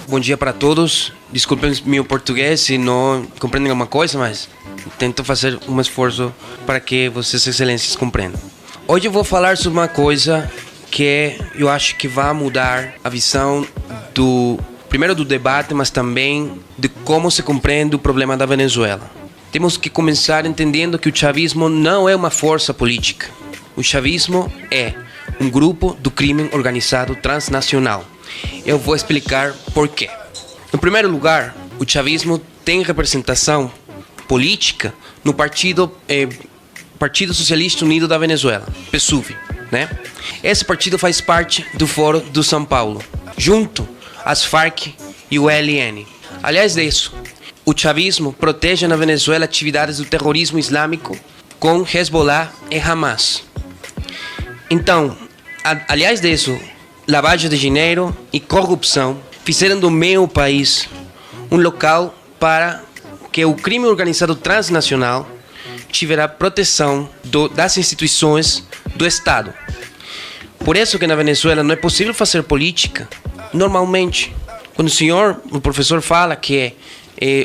Bom dia para todos. Desculpem meu português se não compreendem alguma coisa, mas tento fazer um esforço para que Vossas Excelências compreendam. Hoje eu vou falar sobre uma coisa que eu acho que vai mudar a visão primeiro do debate, mas também de como se compreende o problema da Venezuela. Temos que começar entendendo que o chavismo não é uma força política. O chavismo é um grupo do crime organizado transnacional. Eu vou explicar por quê. Em primeiro lugar, o chavismo tem representação política no Partido Socialista Unido da Venezuela, PSUV, né? Esse partido faz parte do Foro do São Paulo, junto às Farc e o ELN. Aliás disso, o chavismo protege na Venezuela atividades do terrorismo islâmico com Hezbollah e Hamas. Então, aliás disso, lavagem de dinheiro e corrupção fizeram do meu país um local para que o crime organizado transnacional tiverá proteção das instituições do Estado. Por isso que na Venezuela não é possível fazer política normalmente. Quando o professor fala que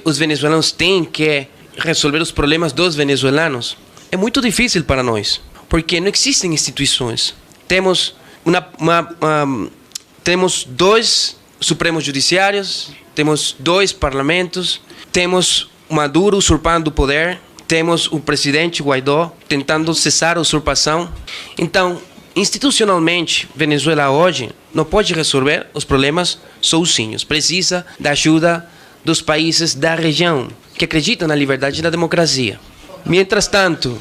os venezuelanos têm que resolver os problemas dos venezuelanos, é muito difícil para nós, porque não existem instituições. Temos temos 2 Supremos Judiciários, temos 2 parlamentos, temos Maduro usurpando o poder, temos o presidente Guaidó tentando cessar a usurpação. Então, institucionalmente, Venezuela hoje não pode resolver os problemas sozinhos. Precisa da ajuda dos países da região, que acreditam na liberdade e na democracia. Mientras tanto,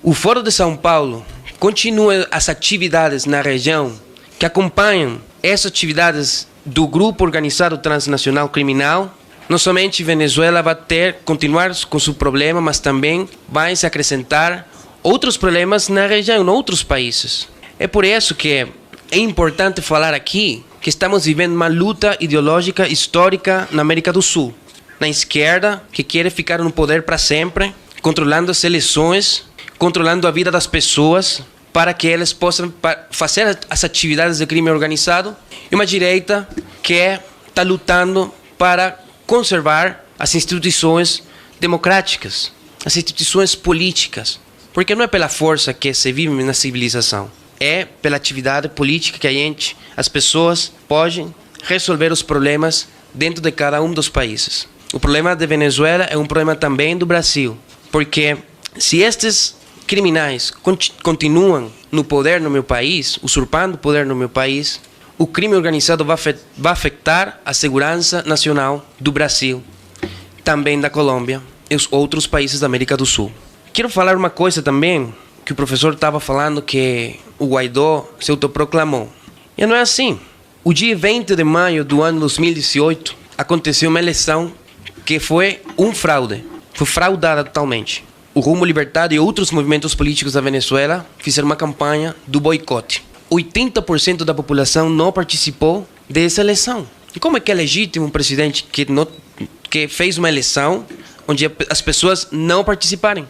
o Foro de São Paulo continua as atividades na região que acompanham essas atividades do grupo organizado transnacional criminal. Não somente Venezuela vai continuar com seu problema, mas também vai se acrescentar outros problemas na região, em outros países. É por isso que é importante falar aqui que estamos vivendo uma luta ideológica histórica na América do Sul. Na esquerda, que quer ficar no poder para sempre, controlando as eleições, controlando a vida das pessoas, para que elas possam fazer as atividades de crime organizado. E uma direita que está lutando para conservar as instituições democráticas, as instituições políticas. Porque não é pela força que se vive na civilização, é pela atividade política que as pessoas podem resolver os problemas dentro de cada um dos países. O problema da Venezuela é um problema também do Brasil, porque se estes criminais continuam no poder no meu país, usurpando o poder no meu país, o crime organizado vai afetar a segurança nacional do Brasil, também da Colômbia e os outros países da América do Sul. Quero falar uma coisa também, que o professor estava falando que o Guaidó se autoproclamou. E não é assim. O dia 20 de maio do ano 2018, aconteceu uma eleição que foi um fraude. Foi fraudada totalmente. O Rumo Libertado e outros movimentos políticos da Venezuela fizeram uma campanha do boicote. 80% da população não participou dessa eleição. E como é que é legítimo um presidente que fez uma eleição onde as pessoas não participarem?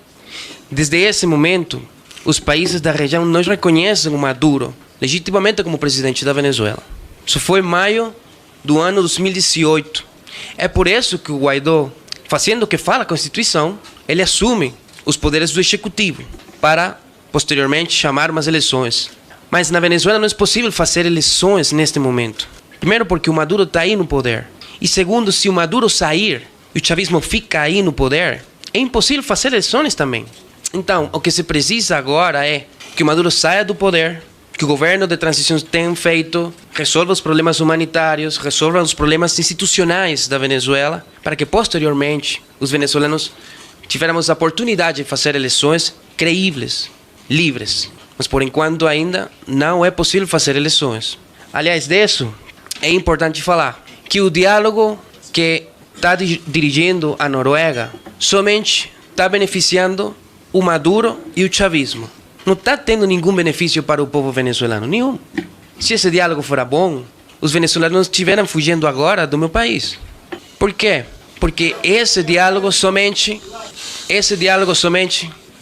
Desde esse momento, os países da região não reconhecem o Maduro legitimamente como presidente da Venezuela. Isso foi em maio do ano 2018. É por isso que o Guaidó, fazendo o que fala a Constituição, ele assume os poderes do Executivo para, posteriormente, chamar umas eleições. Mas na Venezuela não é possível fazer eleições neste momento. Primeiro porque o Maduro está aí no poder. E segundo, se o Maduro sair e o chavismo fica aí no poder, é impossível fazer eleições também. Então, o que se precisa agora é que o Maduro saia do poder, que o governo de transição tenha feito, resolva os problemas humanitários, resolva os problemas institucionais da Venezuela, para que posteriormente os venezuelanos tivéssemos a oportunidade de fazer eleições creíveis, livres. Mas por enquanto ainda não é possível fazer eleições. Aliás disso, é importante falar que o diálogo que está dirigindo a Noruega somente está beneficiando o Maduro e o chavismo. Não está tendo nenhum benefício para o povo venezuelano, nenhum. Se esse diálogo fora bom, os venezuelanos estiveram fugindo agora do meu país. Por quê? Porque esse diálogo somente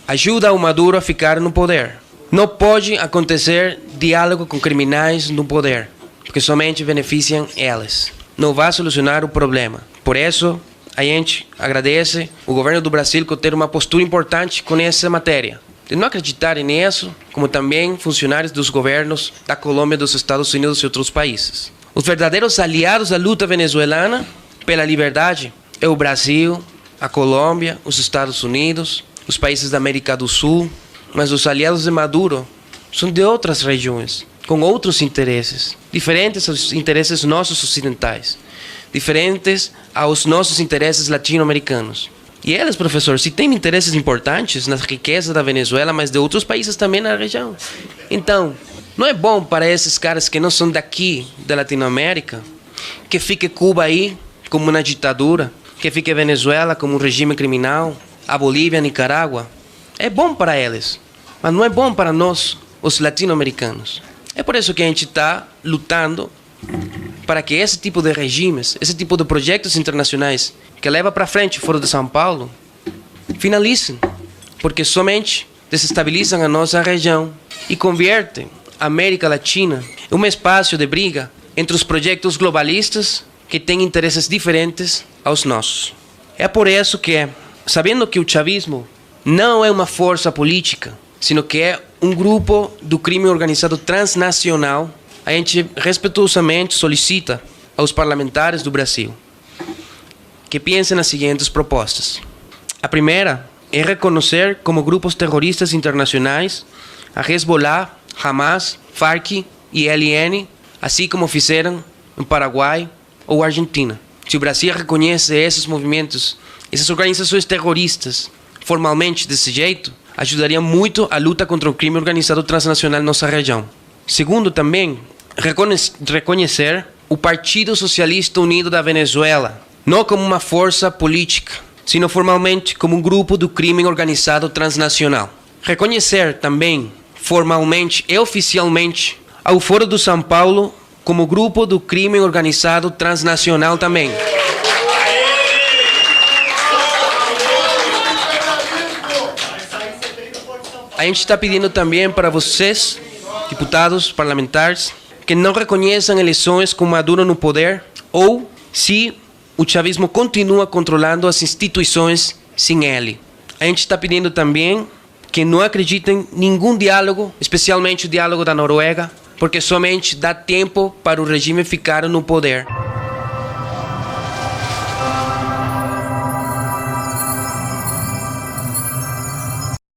ajuda o Maduro a ficar no poder. Não pode acontecer diálogo com criminais no poder. porque somente beneficiam elas. Não vai solucionar o problema. Por isso, a gente agradece o governo do Brasil por ter uma postura importante com essa matéria. De não acreditar nisso, como também funcionários dos governos da Colômbia, dos Estados Unidos e outros países. Os verdadeiros aliados da luta venezuelana pela liberdade é o Brasil, a Colômbia, os Estados Unidos, os países da América do Sul, mas os aliados de Maduro são de outras regiões, com outros interesses, diferentes aos interesses nossos ocidentais, diferentes aos nossos interesses latino-americanos. E eles, professor, se têm interesses importantes nas riquezas da Venezuela, mas de outros países também na região. Então, não é bom para esses caras que não são daqui, da Latinoamérica, que fique Cuba aí como uma ditadura, que fique Venezuela como um regime criminal, a Bolívia, a Nicarágua. É bom para eles, mas não é bom para nós, os latino-americanos. É por isso que a gente está lutando para que esse tipo de regimes, esse tipo de projetos internacionais que leva para frente o Foro de São Paulo, finalizem, porque somente desestabilizam a nossa região e convertem a América Latina em um espaço de briga entre os projetos globalistas que têm interesses diferentes aos nossos. É por isso que, sabendo que o chavismo não é uma força política, sino que é um grupo do crime organizado transnacional, a gente respetuosamente solicita aos parlamentares do Brasil que pensem nas seguintes propostas. A primeira é reconhecer como grupos terroristas internacionais a Hezbollah, Hamas, Farc e ELN, assim como fizeram no Paraguai ou Argentina. Se o Brasil reconhece esses movimentos, essas organizações terroristas, formalmente desse jeito, ajudaria muito a luta contra o crime organizado transnacional em nossa região. Segundo, também, reconhecer o Partido Socialista Unido da Venezuela, não como uma força política, sino formalmente como um grupo do crime organizado transnacional. Reconhecer também, formalmente e oficialmente, ao Foro de São Paulo como grupo do crime organizado transnacional também. A gente está pedindo também para vocês, deputados, parlamentares, que não reconheçam eleições com Maduro no poder ou se o chavismo continua controlando as instituições sem ele. A gente está pedindo também que não acreditem em nenhum diálogo, especialmente o diálogo da Noruega, porque somente dá tempo para o regime ficar no poder.